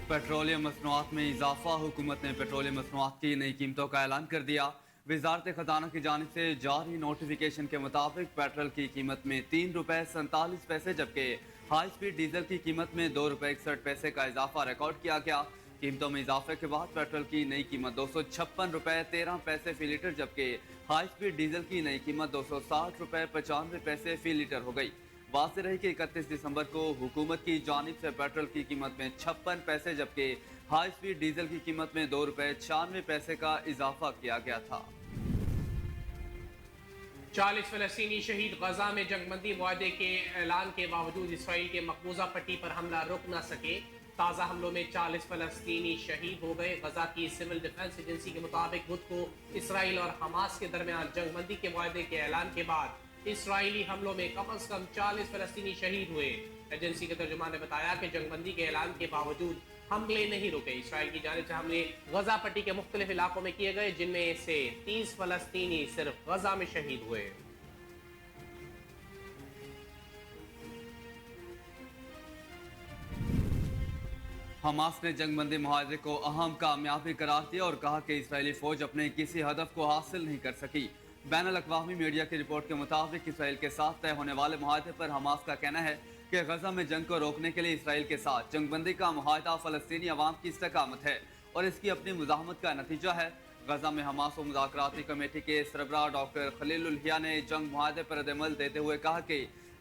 Petroleum मसनूआत में इजाफा। हुकूमत ने पेट्रोलियम मसनूआत की नई कीमतों का ऐलान कर दिया। वजारत खजाना की जानिब से जारी नोटिफिकेशन के मुताबिक पेट्रोल की कीमत में ₹3.47 जबकि हाई स्पीड डीजल की कीमत में ₹2.61 का इजाफा रिकॉर्ड किया गया। कीमतों में इजाफे के बाद पेट्रोल की नई कीमत ₹256.13 फी लीटर जबकि हाई स्पीड डीजल की नई कीमत ₹260.95 फी लीटर हो गई। वाज़ेह रही कि 31 दिसंबर को हुकूमत की जानिब से पेट्रोल की कीमत में 56 पैसे जबकि हाई स्पीड डीजल की कीमत में ₹2.96 का इजाफा किया गया था। 40 फलस्तीनी शहीद। गजा में जंगबंदी मुआहदे के ऐलान के बावजूद इसराइल के मकबूजा पट्टी पर हमला रुक न सके। ताज़ा हमलों में 40 फलस्तीनी शहीद हो गए। गजा की सिविल डिफेंस एजेंसी के मुताबिक बुध को इसराइल और हमास के दरमियान जंगबंदी के मुआहदे के ऐलान के बाद इसराइली हमलों में कम अज कम 40 फलस्तीनी शहीद हुए। एजेंसी के तर्जुमान ने बताया कि जंगबंदी के ऐलान के बावजूद हमले नहीं रुके। इसराइल की जानिब से हमले गजा पट्टी के मुख्तलिफ इलाकों में किए गए, जिनमें से 30 फलस्तीनी सिर्फ गजा में शहीद हुए। हमास ने जंगबंदी मुआहदे को अहम कामयाबी करार दिया और कहा कि इसराइली फौज अपने किसी हदफ को हासिल नहीं कर सकी। बैनुल-अक़वामी मीडिया की रिपोर्ट के मुताबिक इसराइल के साथ तय होने वाले मुआहदे पर हमास का कहना है कि गजा में जंग को रोकने के लिए इसराइल के साथ जंगबंदी का मुआहदा फ़लस्तीनी अवाम की इस्तकामत है और इसकी अपनी मुज़ाहमत का नतीजा है। गजा में हमास व मुज़ाकराती कमेटी के सरबराह डॉक्टर खलीलुल हिया ने जंग मुआहदे पर रद्द-ए-अमल देते हुए कहा कि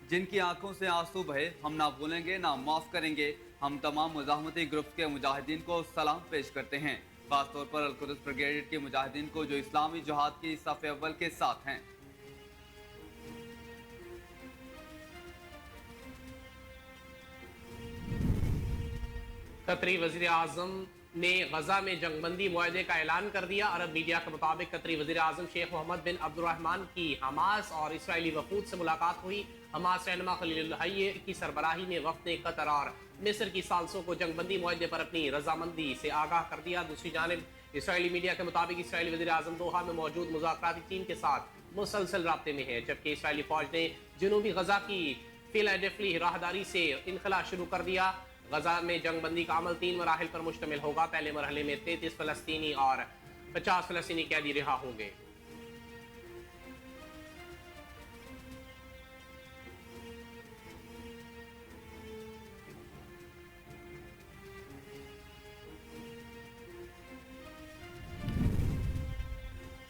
जिनकी आंखों से आंसू बहे हम ना भूलेंगे ना माफ़ करेंगे। हम तमाम मुज़ाहमती ग्रुप्स के मुजाहिदीन को सलाम पेश करते हैं, खासतौर पर अल-कुद्स ब्रिगेड के मुजाहिदीन को जो इस्लामी जिहाद की सफ़े अव्वल के साथ हैं। कतरी वज़ीर आज़म ने गजा में जंगबंदी मुआहदे का ऐलान कर दिया। अरब मीडिया के मुताबिक कतरी वज़ीर आज़म शेख मोहम्मद बिन अब्दुर्रहमान की हमास और इसराइली वफूद से मुलाकात हुई। हमास रहनुमा खलीलुल हिया की सरबराही में वफ़द ने कतर और मिस्र की सालसों को जंगबंदी मुआहदे पर अपनी रजामंदी से आगाह कर दिया। दूसरी जानिब इसराइली मीडिया के मुताबिक इसराइली वज़ीर आज़म दोहा में मौजूद मुज़ाकराती टीम के साथ मुसलसल राब्ते में है, जबकि इसराइली फौज ने जनूबी गजा की फिलाडेल्फी राहदारी से इनखला शुरू कर दिया। गजा में जंगबंदी का अमल 3 मराहिल पर मुश्तमिल होगा। पहले मरहले में 33 फलस्तीनी और 50 फलस्तीनी कैदी रिहा होंगे।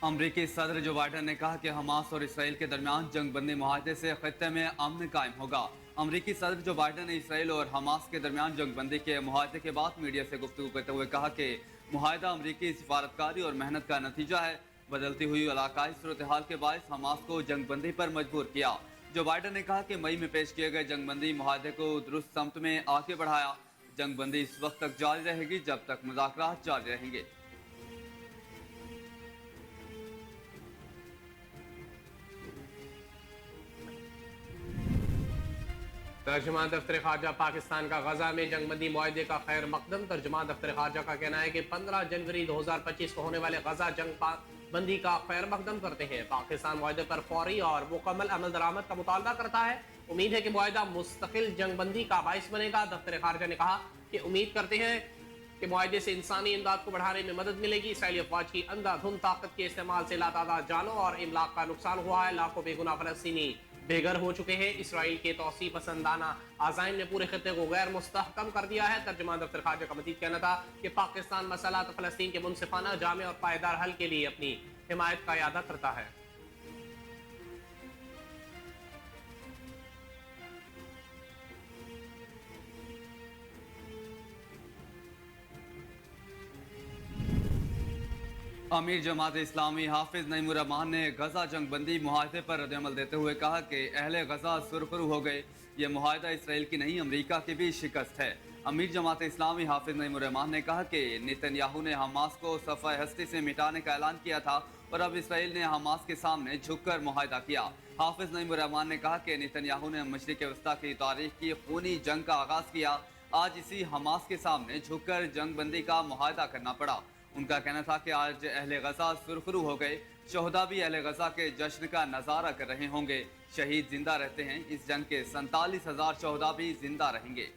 अमरीकी सदर जो बाइडन ने कहा कि हमास और इसराइल के दरमियान जंगबंदी मुआहदे से खत्ते में अमन कायम होगा। अमरीकी सदर जो बाइडन ने इसराइल और हमास के दरमियान जंगबंदी के मुआहदे के बाद मीडिया से गुफ्तगू करते हुए कहा कि मुआहदा अमरीकी सिफारतकारी और मेहनत का नतीजा है। बदलती हुई इलाकाई सूरत हाल के बायस हमास को जंगबंदी पर मजबूर किया। जो बाइडन ने कहा कि मई में पेश किए गए जंगबंदी मुआहदे को दुरुस्त समत में आगे बढ़ाया। जंगबंदी इस वक्त तक जारी रहेगी जब तक मुज़ाकरात जारी रहेंगे। तर्जुमान दफ्तर खारजा पाकिस्तान का गजा में जंगबंदी मुआहदे का खैर मकदम। तर्जुमान दफ्तर खारजा का कहना है कि 15 जनवरी 2025 को होने वाले गजा जंग बंदी का खैर मकदम करते हैं। पाकिस्तान मुआहदे पर फौरी और मुकम्मल अमल दरामद का मुतालबा करता है। उम्मीद है कि मुआहदा मुस्तकिल जंगबंदी का बाइस बनेगा। दफ्तर खारजा ने कहा कि उम्मीद करते हैं कि मुआहदे से इंसानी इमदाद को बढ़ाने में मदद मिलेगी। इसराइली अफवाज की अंधाधुंध ताकत के इस्तेमाल से लातादाद जानों और इमलाक का नुकसान हुआ है। लाखों बेगुनाह फलस्तीनी बेघर हो चुके हैं। इसराइल के तौसीफ पसंदाना आज़ाइम ने पूरे खत्ते को गैर मुस्तहकम कर दिया है। तर्जुमान दफ्तर खारजा का मजीद कहना था कि पाकिस्तान मसला तो फलस्तीन के मुनसिफाना जामे और पायदार हल के लिए अपनी हिमायत का इरादा करता है। अमीर जमात इस्लामी हाफिज नईमुर-रहमान ने गजा जंगबंदी मुआहदे पर रद्द-ए-अमल देते हुए कहा कि अहले गजा सुरखरू हो गए। यह मुआहदा इसराइल की नहीं अमरीका की भी शिकस्त है। अमीर जमात इस्लामी हाफिज नईमुर-रहमान ने कहा कि नेतन्याहू ने हमास को सफ़ाए हस्ती से मिटाने का ऐलान किया था और अब इसराइल ने हमास के सामने झुककर मुआहदा किया। हाफिज नईमुर-रहमान ने कहा कि नेतन्याहू ने मशरिक़ वस्ता की तारीख की खूनी जंग का आगाज़ किया। आज इसी हमास के सामने झुककर जंगबंदी का मुआहदा करना पड़ा। उनका कहना था कि आज अहले गजा सुरखरू हो गए। शोहदा भी अहले गजा के जश्न का नज़ारा कर रहे होंगे। शहीद जिंदा रहते हैं। इस जंग के 47,000 शोहदा भी जिंदा रहेंगे।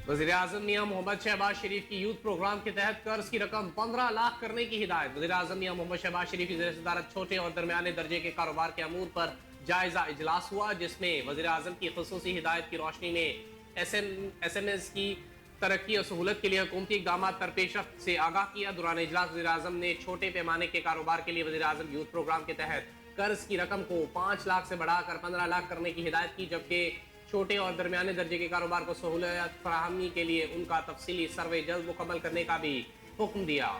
वज़ीर-ए-आज़म मियां मोहम्मद शहबाज शरीफ की यूथ प्रोग्राम के तहत कर्ज की रकम 15 लाख करने की हिदायत। वज़ीर-ए-आज़म मियां मोहम्मद शहबाज शरीफ की ज़ेर सदारत छोटे और दरमियाने दर्जे के कारोबार के अमूर पर जायजा इजलास हुआ, जिसमें वज़ीर-ए-आज़म की खुसूसी हिदायत की रोशनी में SMEs की तरक्की और सहूलत के लिए हुकूमती इक़दाम पर पेशरफ्त से आगाह किया। दौरान इजलास वज़ीर-ए-आज़म ने छोटे पैमाने के कारोबार के लिए वज़ीर-ए-आज़म यूथ प्रोग्राम के तहत कर्ज की रकम को 5 लाख से बढ़ाकर 15 लाख करने की हिदायत की, जबकि छोटे और दरमियाने दर्जे के कारोबार को सहूलियत फराहमी के लिए उनका तफसीली सर्वे जल्द मुकम्मल करने का भी हुक्म दिया।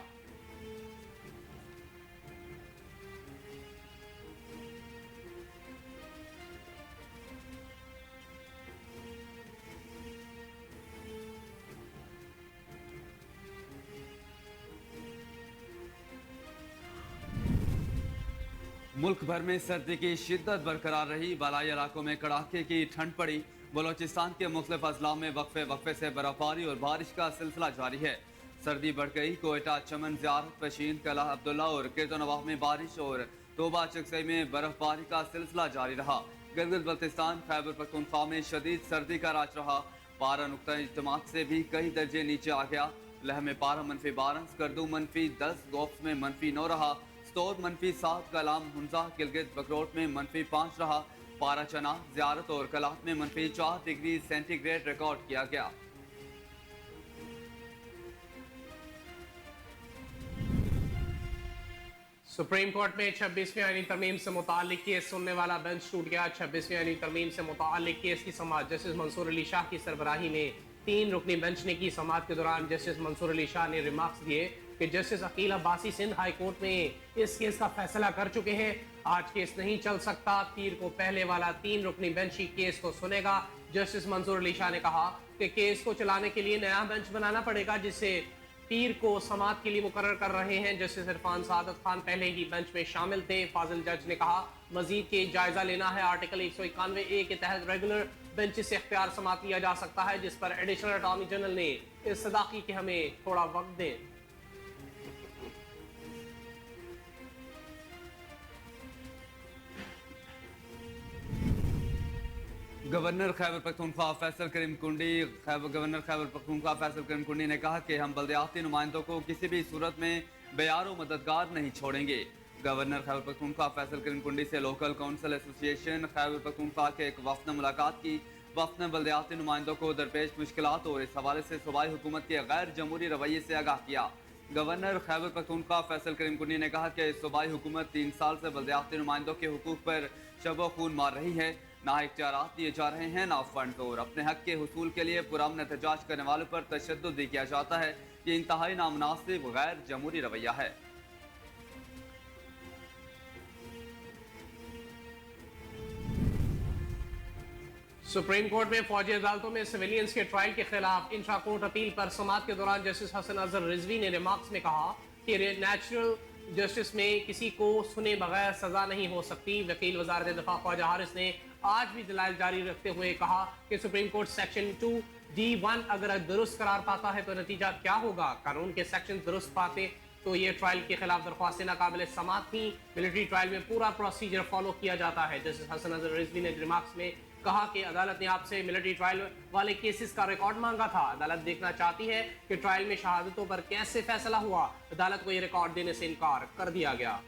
मुल्क भर में सर्दी की शिद्दत बरकरार रही। बालाई इलाकों में कड़ाके की ठंड पड़ी। बलोचिस्तान के मुख्तलिफ अजला में वक्फे वक्फे से बर्फबारी और बारिश का सिलसिला जारी है। सर्दी बढ़ गई। कोयटा, चमन, ज़ियारत, पशीन, कला अब्दुल्ला और किर्तनवाह में बारिश और तोबा चकसई में बर्फबारी का सिलसिला जारी रहा। गिलगित बल्तिस्तान, खैबर पख्तूनख्वा में शदीद सर्दी का राज रहा। पारा नुक्ता इज्तिमात से भी कई दर्जे नीचे आ गया। लह में पारा -12, स्कर्दू -10, गोफ्स में -9 रहा। स्टोर -7, कलाम, हुंजा, गिलगित बकरोट में -5 रहा। पारा चना, ज़ियारत और कलात में -4 डिग्री सेंटीग्रेड रिकॉर्ड किया गया। सुप्रीम कोर्ट में 26वीं आईनी तरमीम से मुताल्लिक केस सुनने वाला बेंच टूट गया। 26वीं आईनी तरमीम से मुताल्लिक केस की समाअत जस्टिस मंसूर अली शाह की सरबराही में 3 रुकनी बेंच ने की। समाअत के दौरान जस्टिस मंसूर अली शाह ने रिमार्क्स दिए कि justice Akeel Abbasi Sindh high court में इस केस का फैसला कर चुके हैं। आज केस नहीं चल सकता। पीर को पहले वाला 3 रुकनी बेंच ही केस को सुनेगा। जस्टिस मंसूर अली शाह ने कहा कि केस को चलाने के लिए नया बेंच बनाना पड़ेगा, जिससे पीर को समाअत के लिए मुकर्रर कर रहे हैं। जस्टिस इरफान सादत खान पहले ही बेंच में शामिल थे। फाजिल जज ने कहा मजीद के जायजा लेना है। आर्टिकल 191A के तहत रेगुलर बेंच से इख्तियार समाअत लिया जा सकता है, जिस पर एडिशनल अटॉर्नी जनरल ने इस्तदा की कि हमें थोड़ा वक्त दें। गवर्नर खैबर पख्तूनख्वा फैसल करीम कुंडी ने कहा कि हम बल्दियाती नुमाइंदों को किसी भी सूरत में बेयार व मददगार नहीं छोड़ेंगे। गवर्नर खैबर पख्तूनख्वा फैसल करीम कुंडी से local council association Khyber Pakhtunkhwa के एक वफ्द ने मुलाकात की। वफ्द ने बल्दियाती नुमाइंदों को दरपेश मुश्किलात और इस हवाले से सूबाई हुकूमत के गैर जमहूरी रवैये से आगाह किया। गवर्नर खैबर पख्तूनख्वा फैसल करीम कुंडी ने कहा कि सूबाई हुकूमत 3 साल से बल्दियाती नुमाइंदों के हुकूक पर शब खून मार रही है। ना इख्तियारात दिए जा रहे हैं, ना फंड, और अपने हक के हुसूल के लिए पुरअमन एहतजाज करने वालों पर तशद्दुद भी किया जाता है। ये इंतहाई नामुनासिब गैर जमहूरी रवैया है। सुप्रीम कोर्ट में फौजी अदालतों में सिविलियंस के ट्रायल के खिलाफ इंट्रा कोर्ट अपील पर समाअत के दौरान जस्टिस हसन अजहर रिजवी ने रिमार्क्स में कहा कि नेचुरल जस्टिस में किसी को सुने बगैर सजा नहीं हो सकती। वकील वजारत दिफा ख्वाजा हारिस ने आज भी दलाइल जारी रखते हुए कहा कि सुप्रीम कोर्ट सेक्शन 2D1 अगर दुरुस्त करार पाता है तो नतीजा क्या होगा। कानून के सेक्शन दुरुस्त पाते तो ये ट्रायल के खिलाफ दरख्वास्तें नाकाबिल समाअत थी। मिलिट्री ट्रायल में पूरा प्रोसीजर फॉलो किया जाता है। जस्टिस हसन अजहर रिजवी ने रिमार्क्स में कहा कि अदालत ने आपसे मिलिट्री ट्रायल वाले केसेस का रिकॉर्ड मांगा था। अदालत देखना चाहती है कि ट्रायल में शहादतों पर कैसे फैसला हुआ। अदालत को यह रिकॉर्ड देने से इनकार कर दिया गया।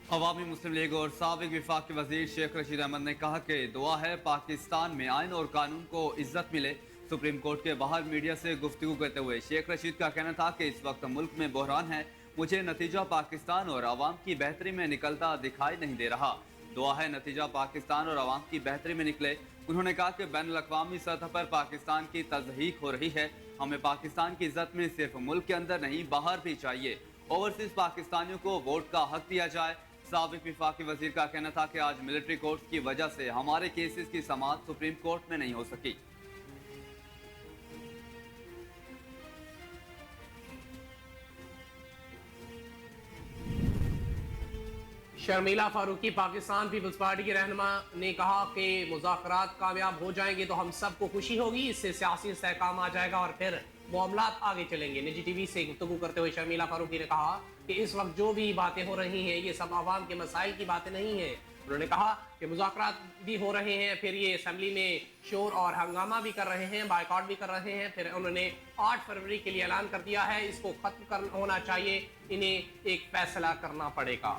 अवामी मुस्लिम लीग और साबिक विफाक के वजीर शेख रशीद अहमद ने कहा कि दुआ है पाकिस्तान में आइन और कानून को इज्जत मिले। सुप्रीम कोर्ट के बाहर मीडिया से गुफ्तगू करते हुए शेख रशीद का कहना था कि इस वक्त मुल्क में बहरान है। मुझे नतीजा पाकिस्तान और आवाम की बेहतरी में निकलता दिखाई नहीं दे रहा। दुआ है नतीजा पाकिस्तान और आवाम की बेहतरी में निकले। उन्होंने कहा कि बैन अवी सतह पर पाकिस्तान की तज़हीक हो रही है। हमें पाकिस्तान की इज्जत में सिर्फ मुल्क के अंदर नहीं बाहर भी चाहिए। ओवरसीज पाकिस्तानियों को वोट का हक दिया जाए। साबिक विफाकी वजीर का कहना था कि आज मिलिट्री कोर्ट की वजह से हमारे केसेस की समाअत सुप्रीम कोर्ट में नहीं हो सकी। शर्मिला फारूकी पाकिस्तान पीपल्स पार्टी के रहनुमा ने कहा कि मुज़ाकरात कामयाब हो जाएंगे तो हम सबको खुशी होगी। इससे सियासी इस्तेहकाम आ जाएगा और फिर मामलात आगे चलेंगे। निजी टीवी से गुफ्तगू करते हुए शर्मिला फारूकी ने कहा कि इस वक्त जो भी बातें हो रही हैं ये सब आवाम के मसाइल की बातें नहीं है। उन्होंने कहा कि मुज़ाकरात भी हो रहे हैं, फिर ये असेंबली में शोर और हंगामा भी कर रहे हैं, बायकॉट भी कर रहे हैं, फिर उन्होंने 8 फरवरी के लिए ऐलान कर दिया है। इसको खत्म होना चाहिए, इन्हें एक फैसला करना पड़ेगा।